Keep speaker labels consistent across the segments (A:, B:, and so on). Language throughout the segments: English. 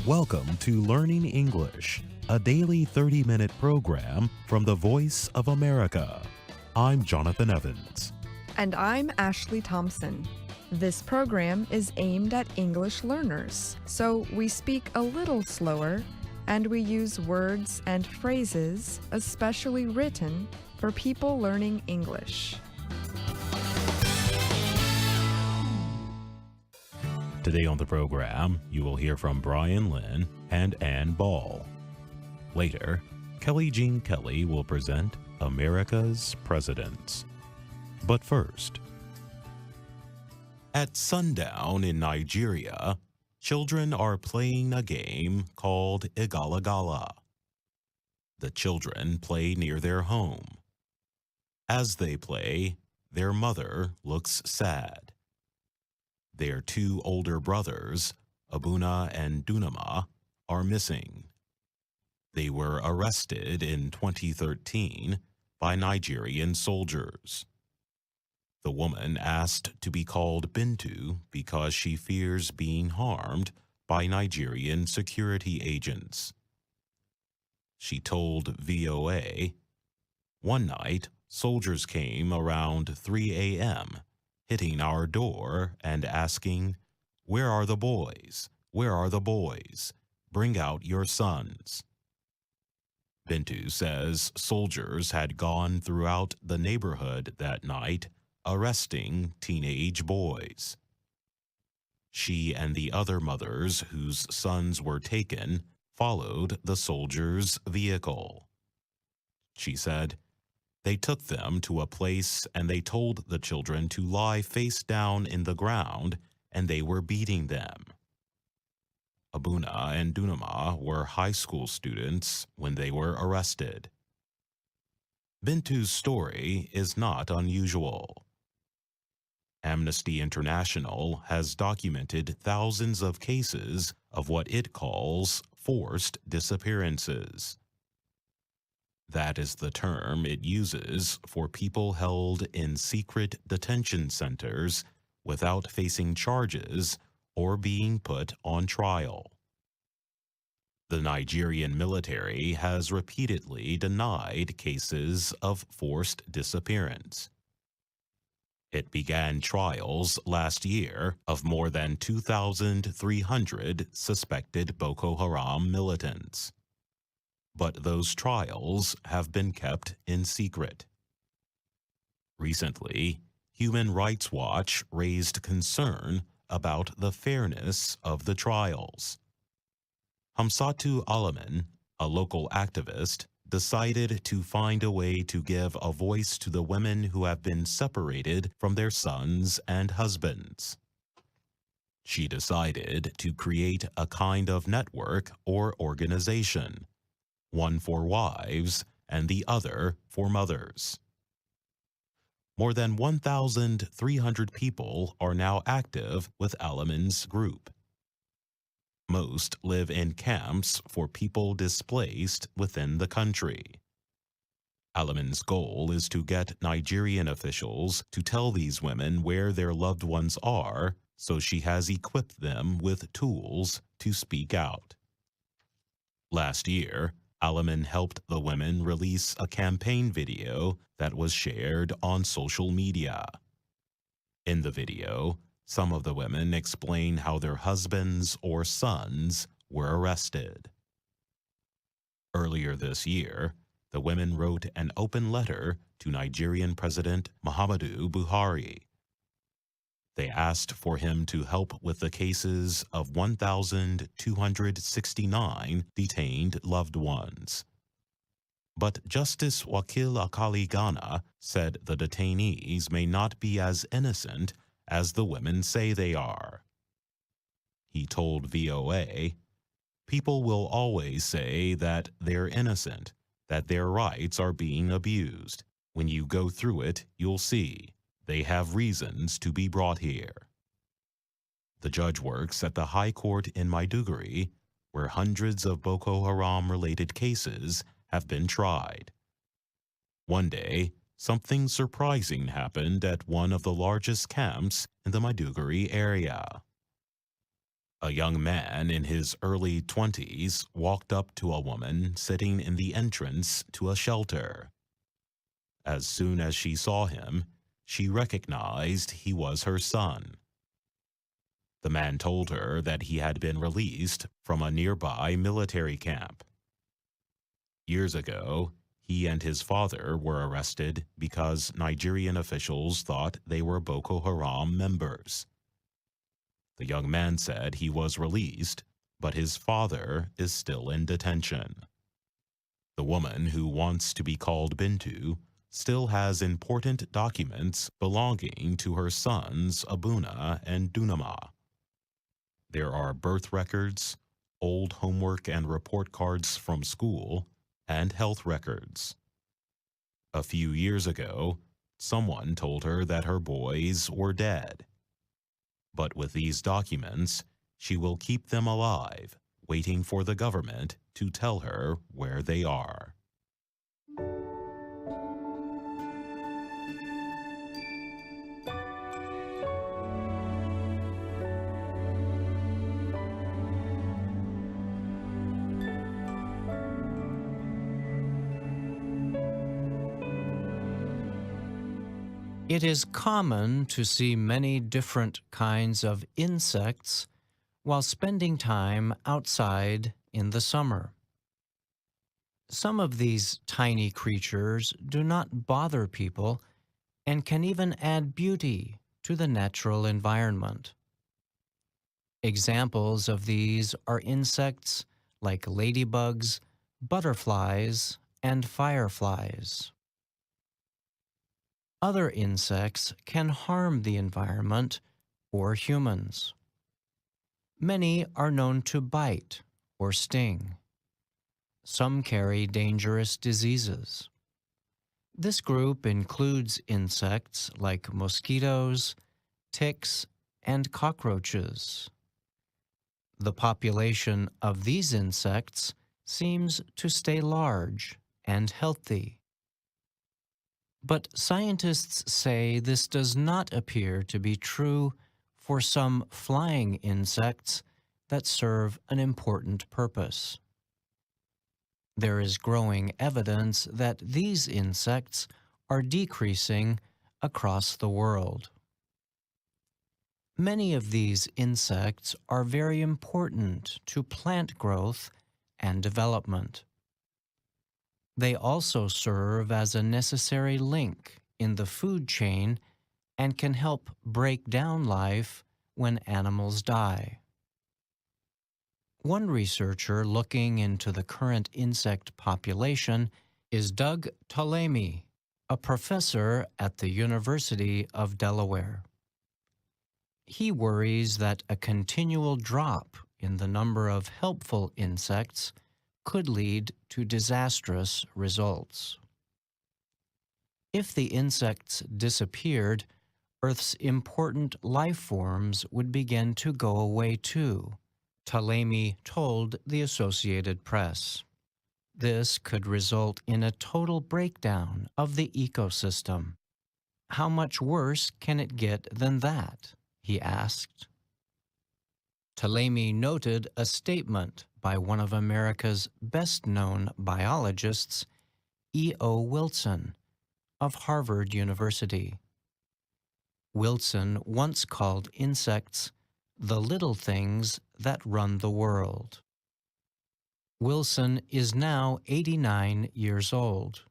A: Welcome to Learning English, a daily 30-minute program from the Voice of America. I'm Jonathan Evans.
B: And I'm Ashley Thompson. This program is aimed at English learners, so we speak a little slower and we use words and phrases especially written for people learning English.
A: Today on the program, you will hear from Brian Lynn and Ann Ball. Later, Kelly Jean Kelly will present America's Presidents. But first, at sundown in Nigeria, children are playing a game called Igala. The children play near their home. As they play, their mother looks sad. Their two older brothers, Abuna and Dunama, are missing. They were arrested in 2013 by Nigerian soldiers. The woman asked to be called Bintu because she fears being harmed by Nigerian security agents. She told VOA, "One night, soldiers came around 3 a.m., hitting our door and asking, 'Where are the boys? Where are the boys? Bring out your sons.'" Bintu says soldiers had gone throughout the neighborhood that night, arresting teenage boys. She and the other mothers whose sons were taken followed the soldiers' vehicle. She said, "They took them to a place and they told the children to lie face down in the ground, and they were beating them." Abuna and Dunama were high school students when they were arrested. Bintu's story is not unusual. Amnesty International has documented thousands of cases of what it calls forced disappearances. That is the term it uses for people held in secret detention centers without facing charges or being put on trial. The Nigerian military has repeatedly denied cases of forced disappearance. It began trials last year of more than 2,300 suspected Boko Haram militants. But those trials have been kept in secret. Recently, Human Rights Watch raised concern about the fairness of the trials. Hamsatu Alamin, a local activist, decided to find a way to give a voice to the women who have been separated from their sons and husbands. She decided to create a kind of network or organization, one for wives and the other for mothers. More than 1,300 people are now active with Alamin's group. Most live in camps for people displaced within the country. Alamin's goal is to get Nigerian officials to tell these women where their loved ones are, so she has equipped them with tools to speak out. Last year, Alamin helped the women release a campaign video that was shared on social media. In the video, some of the women explain how their husbands or sons were arrested. Earlier this year, the women wrote an open letter to Nigerian President Muhammadu Buhari. They asked for him to help with the cases of 1,269 detained loved ones. But Justice Wakil Akali Ghana said the detainees may not be as innocent as the women say they are. He told VOA, "People will always say that they're innocent, that their rights are being abused. When you go through it, you'll see. They have reasons to be brought here." The judge works at the High Court in Maiduguri, where hundreds of Boko Haram-related cases have been tried. One day, something surprising happened at one of the largest camps in the Maiduguri area. A young man in his early 20s walked up to a woman sitting in the entrance to a shelter. As soon as she saw him, she recognized he was her son. The man told her that he had been released from a nearby military camp. Years ago, he and his father were arrested because Nigerian officials thought they were Boko Haram members. The young man said he was released, but his father is still in detention. The woman, who wants to be called Bintu, still has important documents belonging to her sons Abuna and Dunama. There are birth records, old homework and report cards from school, and health records. A few years ago, someone told her that her boys were dead. But with these documents, she will keep them alive, waiting for the government to tell her where they are.
C: It is common to see many different kinds of insects while spending time outside in the summer. Some of these tiny creatures do not bother people and can even add beauty to the natural environment. Examples of these are insects like ladybugs, butterflies, and fireflies. Other insects can harm the environment or humans. Many are known to bite or sting. Some carry dangerous diseases. This group includes insects like mosquitoes, ticks, and cockroaches. The population of these insects seems to stay large and healthy. But scientists say this does not appear to be true for some flying insects that serve an important purpose. There is growing evidence that these insects are decreasing across the world. Many of these insects are very important to plant growth and development. They also serve as a necessary link in the food chain and can help break down life when animals die. One researcher looking into the current insect population is Doug Ptolemy, a professor at the University of Delaware. He worries that a continual drop in the number of helpful insects could lead to disastrous results. If the insects disappeared, Earth's important life forms would begin to go away too, Ptolemy told the Associated Press. This could result in a total breakdown of the ecosystem. How much worse can it get than that? He asked. Ptolemy noted a statement by one of America's best-known biologists, E.O. Wilson, of Harvard University. Wilson once called insects the little things that run the world. Wilson is now 89 years old.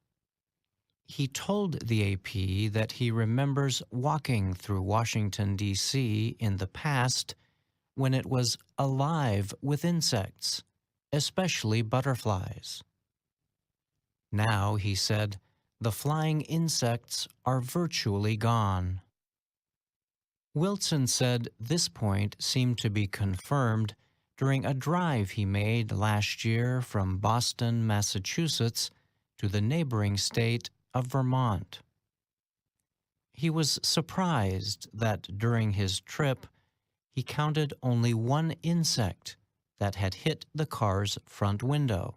C: He told the AP that he remembers walking through Washington, D.C. in the past when it was alive with insects, especially butterflies. Now, he said, the flying insects are virtually gone. Wilson said this point seemed to be confirmed during a drive he made last year from Boston, Massachusetts, to the neighboring state of Vermont. He was surprised that during his trip, he counted only one insect that had hit the car's front window.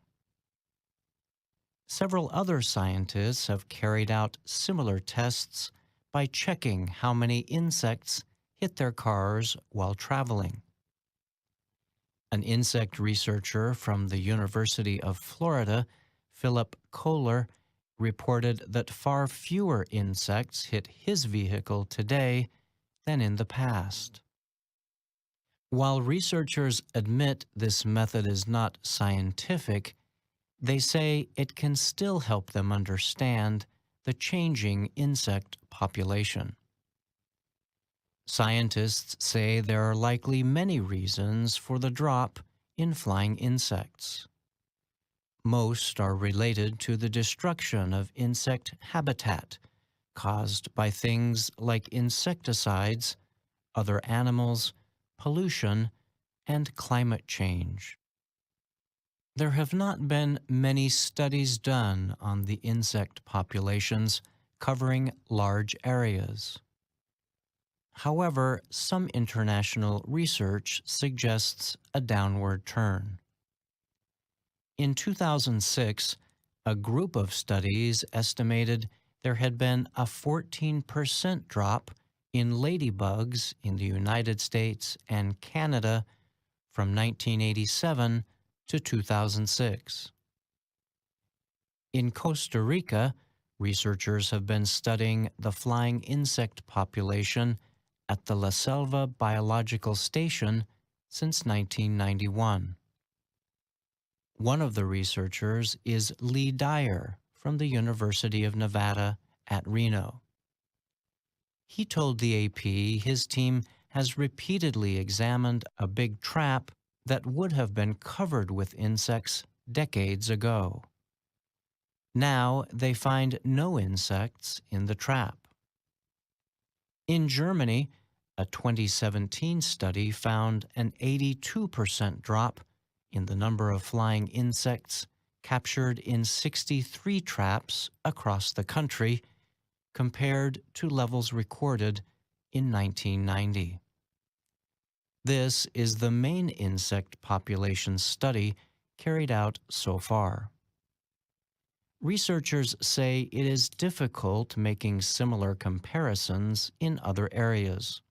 C: Several other scientists have carried out similar tests by checking how many insects hit their cars while traveling. An insect researcher from the University of Florida, Philip Kohler, reported that far fewer insects hit his vehicle today than in the past. While researchers admit this method is not scientific, they say it can still help them understand the changing insect population. Scientists say there are likely many reasons for the drop in flying insects. Most are related to the destruction of insect habitat caused by things like insecticides, other animals, pollution, and climate change. There have not been many studies done on the insect populations covering large areas. However, some international research suggests a downward turn. In 2006, a group of studies estimated there had been a 14% drop in ladybugs in the United States and Canada from 1987 to 2006. In Costa Rica, researchers have been studying the flying insect population at the La Selva Biological Station since 1991. One of the researchers is Lee Dyer from the University of Nevada at Reno. He told the AP his team has repeatedly examined a big trap that would have been covered with insects decades ago. Now they find no insects in the trap. In Germany, a 2017 study found an 82% drop in the number of flying insects captured in 63 traps across the country compared to levels recorded in 1990. This is the main insect population study carried out so far. Researchers say it is difficult making similar comparisons in other areas.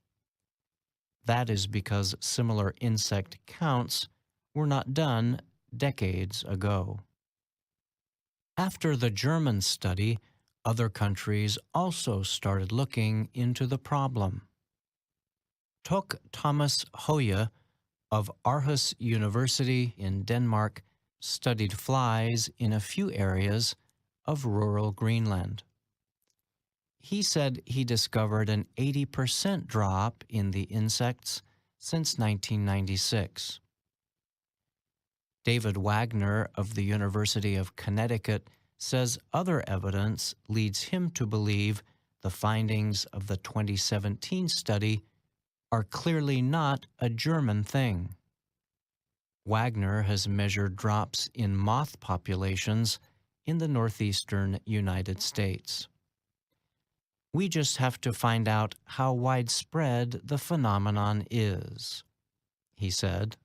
C: That is because similar insect counts were not done decades ago. After the German study, other countries also started looking into the problem. Tok Thomas Hoye of Aarhus University in Denmark studied flies in a few areas of rural Greenland. He said he discovered an 80% drop in the insects since 1996. David Wagner of the University of Connecticut says other evidence leads him to believe the findings of the 2017 study are clearly not a German thing. Wagner has measured drops in moth populations in the northeastern United States. We just have to find out how widespread the phenomenon is, he said.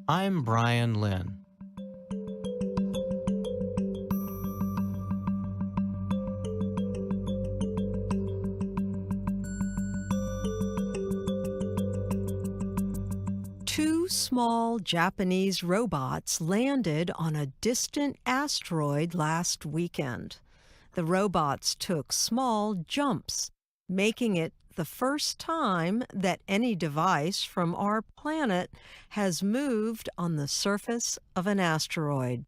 C: I'm Brian Lynn.
D: Two small Japanese robots landed on a distant asteroid last weekend. The robots took small jumps, making it the first time that any device from our planet has moved on the surface of an asteroid.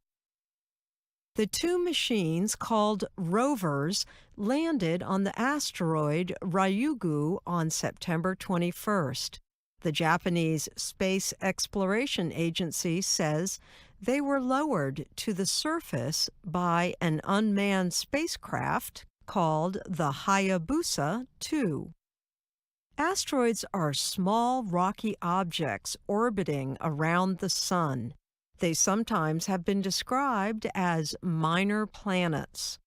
D: The two machines, called rovers, landed on the asteroid Ryugu on September 21st. The Japanese Space Exploration Agency says they were lowered to the surface by an unmanned spacecraft called the Hayabusa 2. Asteroids are small rocky objects orbiting around the Sun. They sometimes have been described as minor planets.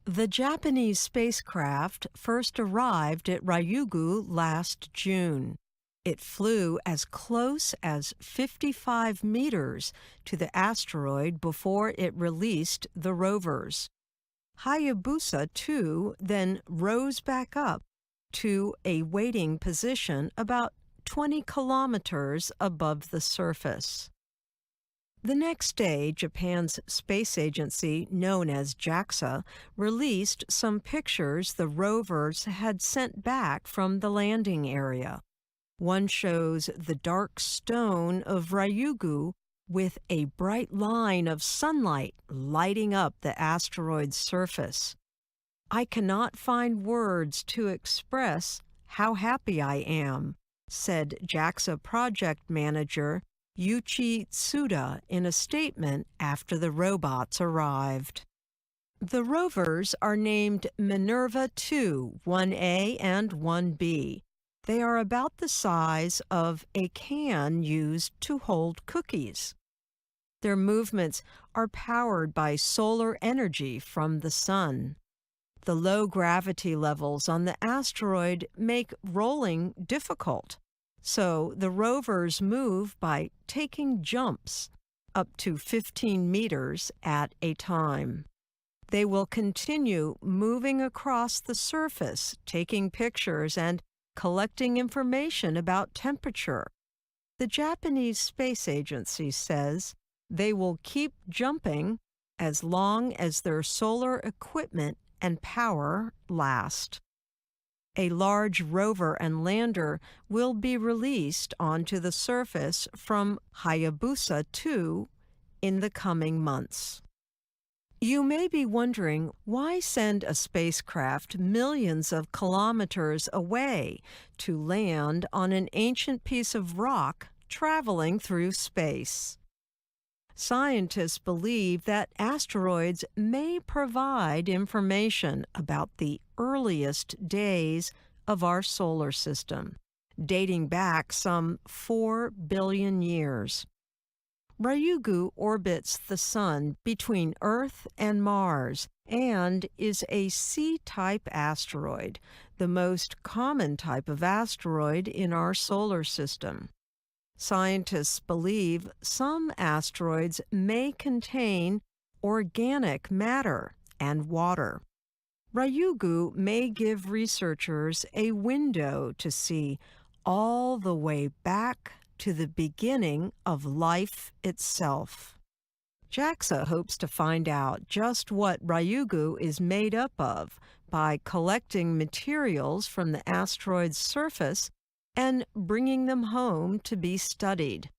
D: The Japanese spacecraft first arrived at Ryugu last June. It flew as close as 55 meters to the asteroid before it released the rovers. Hayabusa 2 then rose back up to a waiting position about 20 kilometers above the surface. The next day, Japan's space agency, known as JAXA, released some pictures the rovers had sent back from the landing area. One shows the dark stone of Ryugu with a bright line of sunlight lighting up the asteroid's surface. "I cannot find words to express how happy I am," said JAXA project manager Yuichi Tsuda in a statement after the robots arrived. The rovers are named Minerva II, 1A and 1B. They are about the size of a can used to hold cookies. Their movements are powered by solar energy from the sun. The low gravity levels on the asteroid make rolling difficult, so the rovers move by taking jumps up to 15 meters at a time. They will continue moving across the surface, taking pictures and collecting information about temperature. The Japanese Space Agency says they will keep jumping as long as their solar equipment and power last. A large rover and lander will be released onto the surface from Hayabusa 2 in the coming months. You may be wondering, why send a spacecraft millions of kilometers away to land on an ancient piece of rock traveling through space? Scientists believe that asteroids may provide information about the earliest days of our solar system, dating back some 4 billion years. Ryugu orbits the Sun between Earth and Mars and is a C-type asteroid, the most common type of asteroid in our solar system. Scientists believe some asteroids may contain organic matter and water. Ryugu may give researchers a window to see all the way back to the beginning of life itself. JAXA hopes to find out just what Ryugu is made up of by collecting materials from the asteroid's surface and bringing them home to be studied.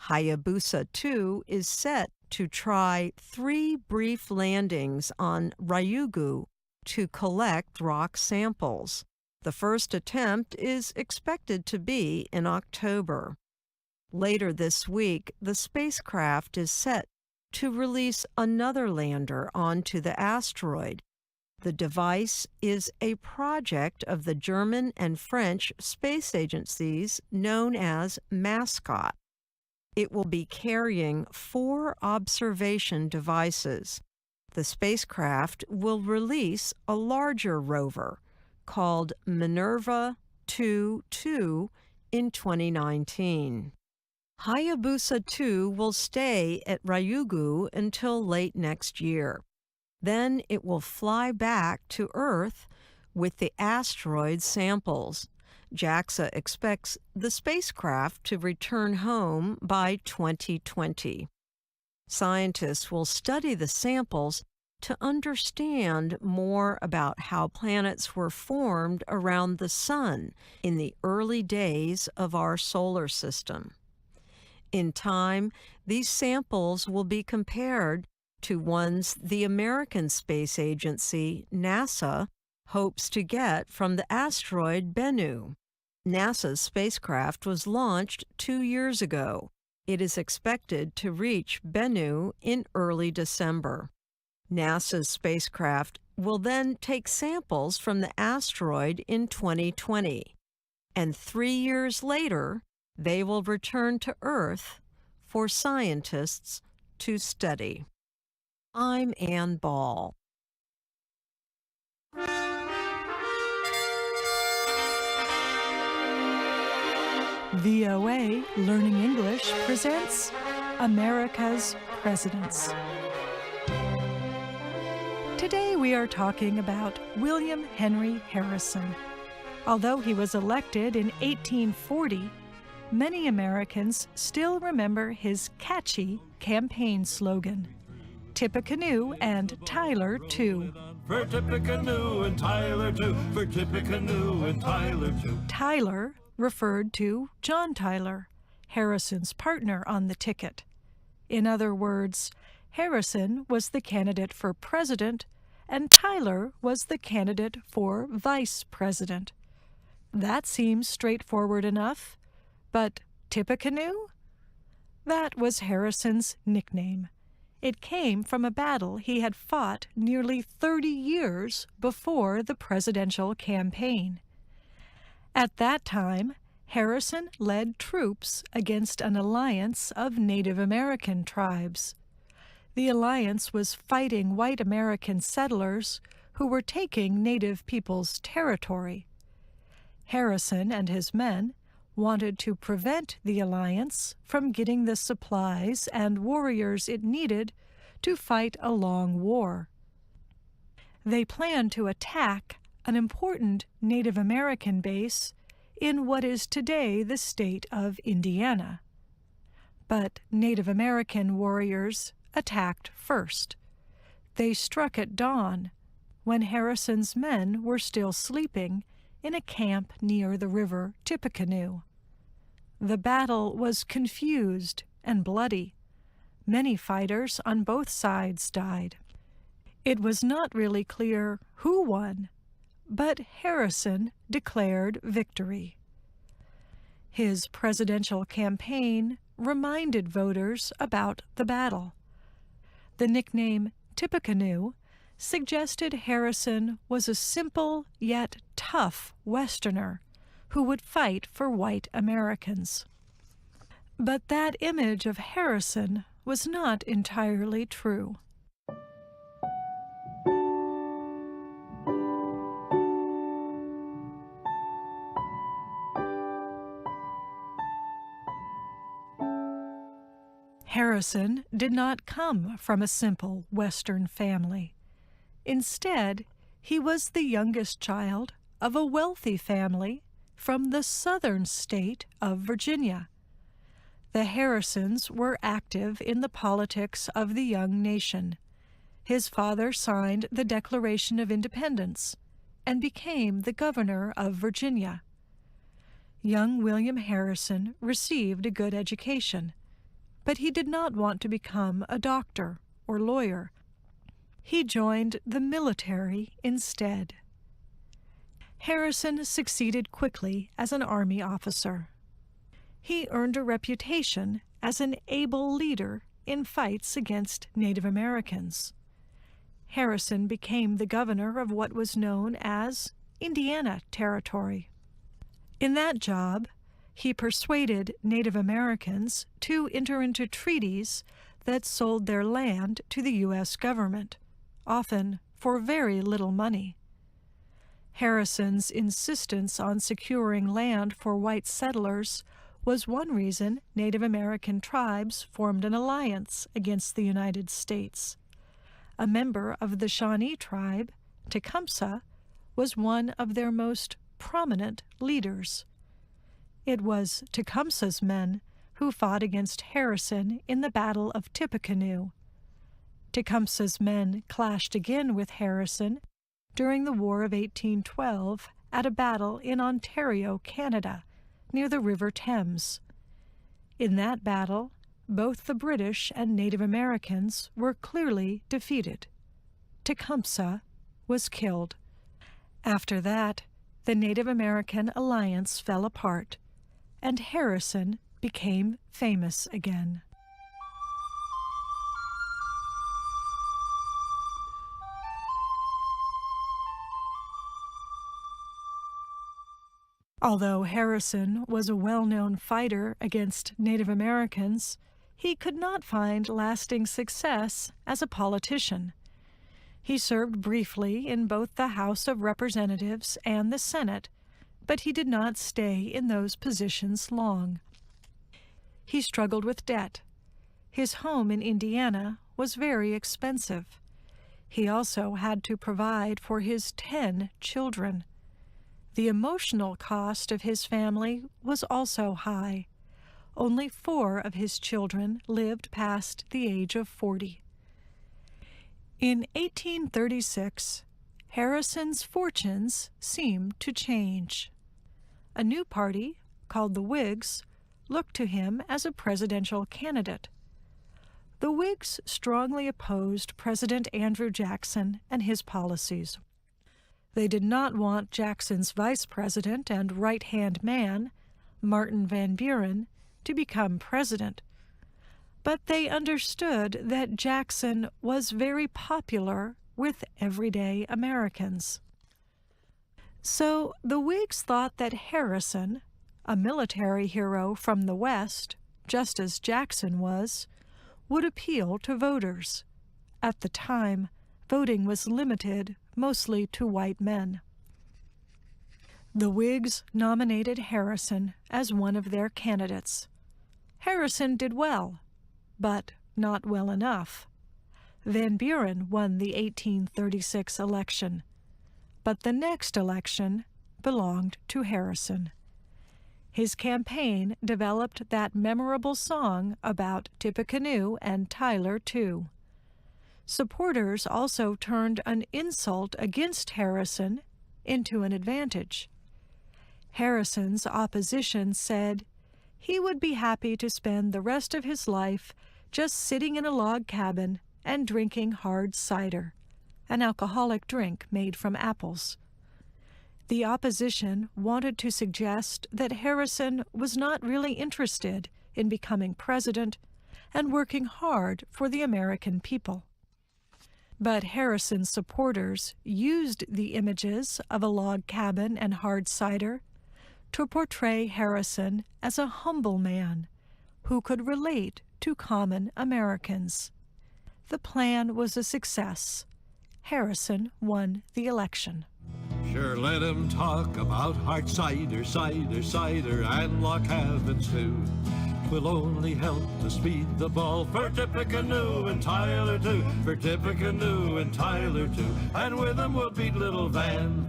D: Hayabusa 2 is set to try 3 brief landings on Ryugu to collect rock samples. The first attempt is expected to be in October. Later this week, the spacecraft is set to release another lander onto the asteroid. The device is a project of the German and French space agencies known as MASCOT. It will be carrying 4 observation devices. The spacecraft will release a larger rover called Minerva II in 2019. Hayabusa 2 will stay at Ryugu until late next year. Then it will fly back to Earth with the asteroid samples. JAXA expects the spacecraft to return home by 2020. Scientists will study the samples to understand more about how planets were formed around the Sun in the early days of our solar system. In time, these samples will be compared to ones the American Space Agency, NASA, hopes to get from the asteroid Bennu. NASA's spacecraft was launched 2 years ago. It is expected to reach Bennu in early December. NASA's spacecraft will then take samples from the asteroid in 2020, and 3 years later, they will return to Earth for scientists to study. I'm Ann Ball.
E: VOA Learning English presents America's Presidents. Today we are talking about William Henry Harrison. Although he was elected in 1840, many Americans still remember his catchy campaign slogan, Tippecanoe and Tyler too.
F: For Tippecanoe and Tyler too, for Tippecanoe and Tyler too.
E: Tyler referred to John Tyler, Harrison's partner on the ticket. In other words, Harrison was the candidate for president and Tyler was the candidate for vice president. That seems straightforward enough, but Tippecanoe? That was Harrison's nickname. It came from a battle he had fought nearly 30 years before the presidential campaign. At that time, Harrison led troops against an alliance of Native American tribes. The alliance was fighting white American settlers who were taking Native people's territory. Harrison and his men wanted to prevent the alliance from getting the supplies and warriors it needed to fight a long war. They planned to attack an important Native American base in what is today the state of Indiana. But Native American warriors attacked first. They struck at dawn, when Harrison's men were still sleeping in a camp near the river Tippecanoe. The battle was confused and bloody. Many fighters on both sides died. It was not really clear who won, but Harrison declared victory. His presidential campaign reminded voters about the battle. The nickname Tippecanoe suggested Harrison was a simple yet tough Westerner who would fight for white Americans. But that image of Harrison was not entirely true. Harrison did not come from a simple Western family. Instead, he was the youngest child of a wealthy family from the southern state of Virginia. The Harrisons were active in the politics of the young nation. His father signed the Declaration of Independence and became the governor of Virginia. Young William Harrison received a good education, but he did not want to become a doctor or lawyer. He joined the military instead. Harrison succeeded quickly as an Army officer. He earned a reputation as an able leader in fights against Native Americans. Harrison became the governor of what was known as Indiana Territory. In that job, he persuaded Native Americans to enter into treaties that sold their land to the U.S. government, often for very little money. Harrison's insistence on securing land for white settlers was one reason Native American tribes formed an alliance against the United States. A member of the Shawnee tribe, Tecumseh, was one of their most prominent leaders. It was Tecumseh's men who fought against Harrison in the Battle of Tippecanoe. Tecumseh's men clashed again with Harrison during the War of 1812 at a battle in Ontario, Canada, near the River Thames. In that battle, both the British and Native Americans were clearly defeated. Tecumseh was killed. After that, the Native American alliance fell apart, and Harrison became famous again. Although Harrison was a well-known fighter against Native Americans, he could not find lasting success as a politician. He served briefly in both the House of Representatives and the Senate, but he did not stay in those positions long. He struggled with debt. His home in Indiana was very expensive. He also had to provide for his 10 children. The emotional cost of his family was also high. only 4 of his children lived past the age of 40. In 1836, Harrison's fortunes seemed to change. A new party, called the Whigs, looked to him as a presidential candidate. The Whigs strongly opposed President Andrew Jackson and his policies. They did not want Jackson's vice president and right-hand man, Martin Van Buren, to become president, but they understood that Jackson was very popular with everyday Americans. So the Whigs thought that Harrison, a military hero from the West, just as Jackson was, would appeal to voters. At the time, voting was limited mostly to white men. The Whigs nominated Harrison as one of their candidates. Harrison did well, but not well enough. Van Buren won the 1836 election, but the next election belonged to Harrison. His campaign developed that memorable song about Tippecanoe and Tyler, too. Supporters also turned an insult against Harrison into an advantage. Harrison's opposition said he would be happy to spend the rest of his life just sitting in a log cabin and drinking hard cider, an alcoholic drink made from apples. The opposition wanted to suggest that Harrison was not really interested in becoming president and working hard for the American people. But Harrison's supporters used the images of a log cabin and hard cider to portray Harrison as a humble man who could relate to common Americans. The plan was a success. Harrison won the election.
F: Sure, let him talk about hard cider, cider, cider, and log cabins too. 'Twill only help to speed the ball for Tippecanoe and Tyler too, for Tippecanoe and Tyler too. And with him we'll beat little Van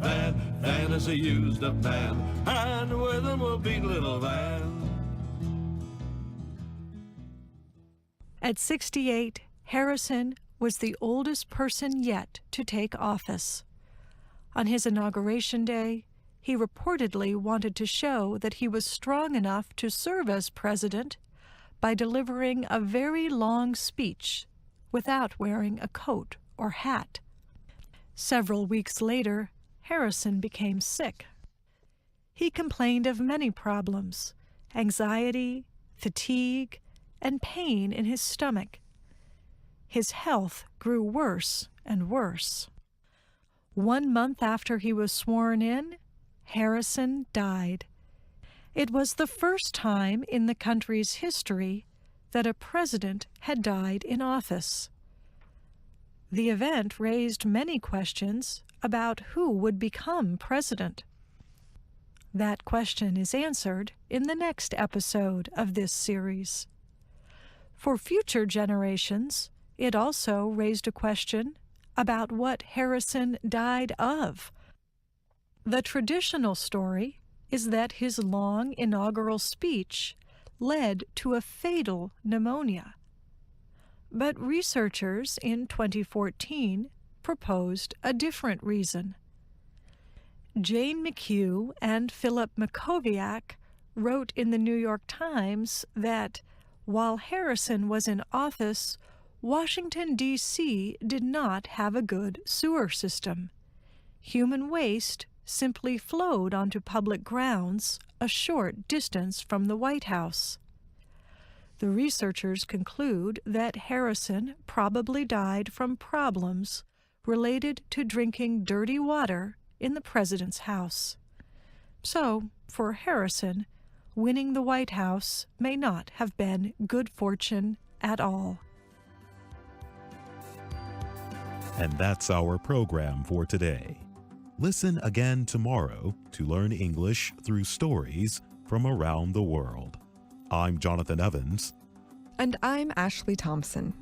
F: is a used-up man, and with him we'll beat little Van.
E: At 68, Harrison was the oldest person yet to take office. On his inauguration day, he reportedly wanted to show that he was strong enough to serve as president by delivering a very long speech without wearing a coat or hat. Several weeks later, Harrison became sick. He complained of many problems: anxiety, fatigue, and pain in his stomach. His health grew worse and worse. 1 month after he was sworn in, Harrison died. It was the first time in the country's history that a president had died in office. The event raised many questions about who would become president. That question is answered in the next episode of this series. For future generations, it also raised a question about what Harrison died of. The traditional story is that his long inaugural speech led to a fatal pneumonia. But researchers in 2014 proposed a different reason. Jane McHugh and Philip Mackowiak wrote in the New York Times that while Harrison was in office, Washington, D.C. did not have a good sewer system. Human waste simply flowed onto public grounds a short distance from the White House. The researchers conclude that Harrison probably died from problems related to drinking dirty water in the president's house. So, for Harrison, winning the White House may not have been good fortune at all.
A: And that's our program for today. Listen again tomorrow to learn English through stories from around the world. I'm Jonathan Evans.
B: And I'm Ashley Thompson.